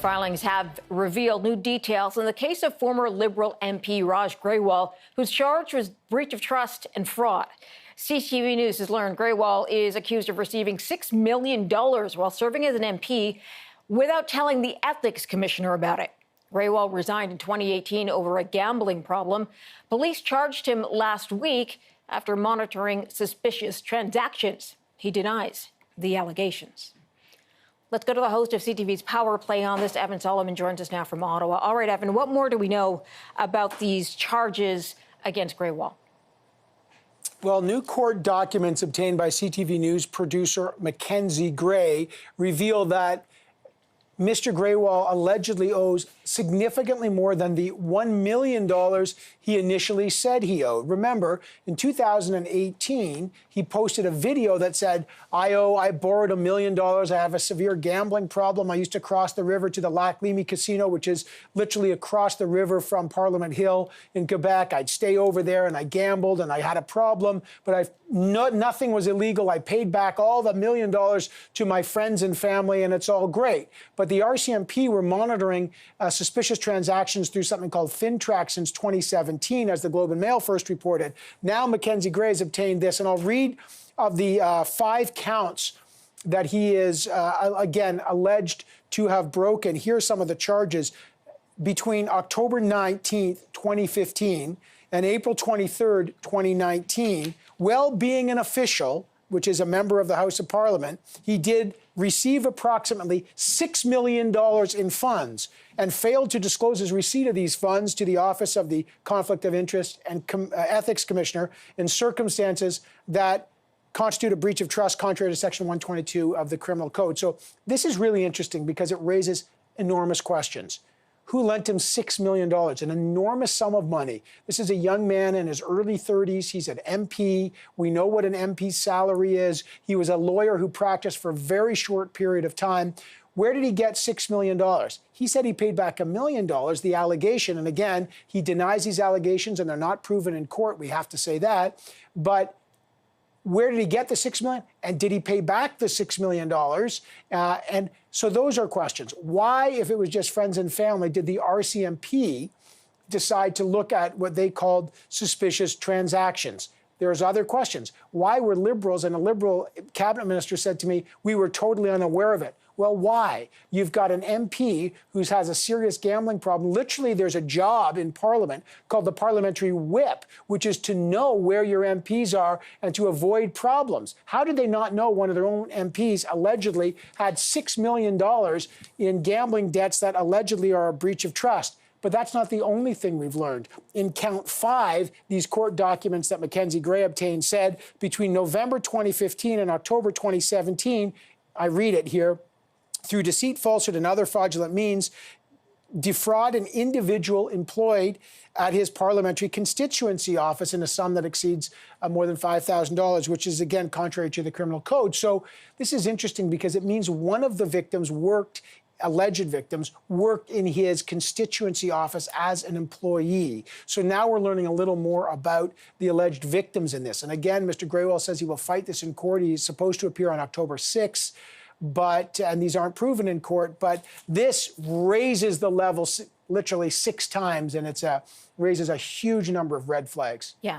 Filings have revealed new details in the case of former Liberal MP Raj Grewal, who's charged with breach of trust and fraud. CTV News has learned Grewal is accused of receiving $6 million while serving as an MP without telling the Ethics Commissioner about it. Grewal resigned in 2018 over a gambling problem. Police charged him last week after monitoring suspicious transactions. He denies the allegations. Let's go to the host of CTV's Power Play on this. Evan Solomon joins us now from Ottawa. All right, Evan, what more do we know about these charges against Grewal? Well, new court documents obtained by CTV News producer Mackenzie Gray reveal that Mr. Grewal allegedly owes significantly more than the $1 million he initially said he owed. Remember, in 2018, he posted a video that said, I borrowed $1 million. I have a severe gambling problem. I used to cross the river to the Lac Limi Casino, which is literally across the river from Parliament Hill in Quebec. I'd stay over there and I gambled and I had a problem, but nothing was illegal. I paid back all the $1 million to my friends and family, and it's all great. But the RCMP were monitoring suspicious transactions through something called FinTrack since 2017, as the Globe and Mail first reported. Now Mackenzie Gray has obtained this, and I'll read of the 5 counts that he is, again, alleged to have broken. Here's some of the charges. Between October 19th, 2015, and April 23rd, 2019, while being an official, which is a member of the House of Parliament, he did receive approximately $6 million in funds and failed to disclose his receipt of these funds to the Office of the Conflict of Interest and Ethics Commissioner in circumstances that constitute a breach of trust contrary to Section 122 of the Criminal Code. So this is really interesting because it raises enormous questions. Who lent him $6 million, an enormous sum of money? This is a young man in his early 30s. He's an MP. We know what an MP's salary is. He was a lawyer who practiced for a very short period of time. Where did he get $6 million? He said he paid back $1 million, the allegation. And again, he denies these allegations and they're not proven in court. We have to say that. But where did he get the $6 million? And did he pay back the $6 million? And so those are questions. Why, if it was just friends and family, did the RCMP decide to look at what they called suspicious transactions? There's other questions. Why were Liberals, and a Liberal cabinet minister said to me, we were totally unaware of it. Well, why? You've got an MP who has a serious gambling problem. Literally, there's a job in Parliament called the parliamentary whip, which is to know where your MPs are and to avoid problems. How did they not know one of their own MPs allegedly had $6 million in gambling debts that allegedly are a breach of trust? But that's not the only thing we've learned. In count 5, these court documents that Mackenzie Gray obtained said between November 2015 and October 2017, I read it here, through deceit, falsehood, and other fraudulent means, defraud an individual employed at his parliamentary constituency office in a sum that exceeds more than $5,000, which is, again, contrary to the criminal code. So this is interesting because it means one of the victims alleged victims worked in his constituency office as an employee. So now we're learning a little more about the alleged victims in this. And again, Mr. Grewal says he will fight this in court. He's supposed to appear on October 6th. And these aren't proven in court, but this raises the level literally 6 times, and raises a huge number of red flags. Yeah.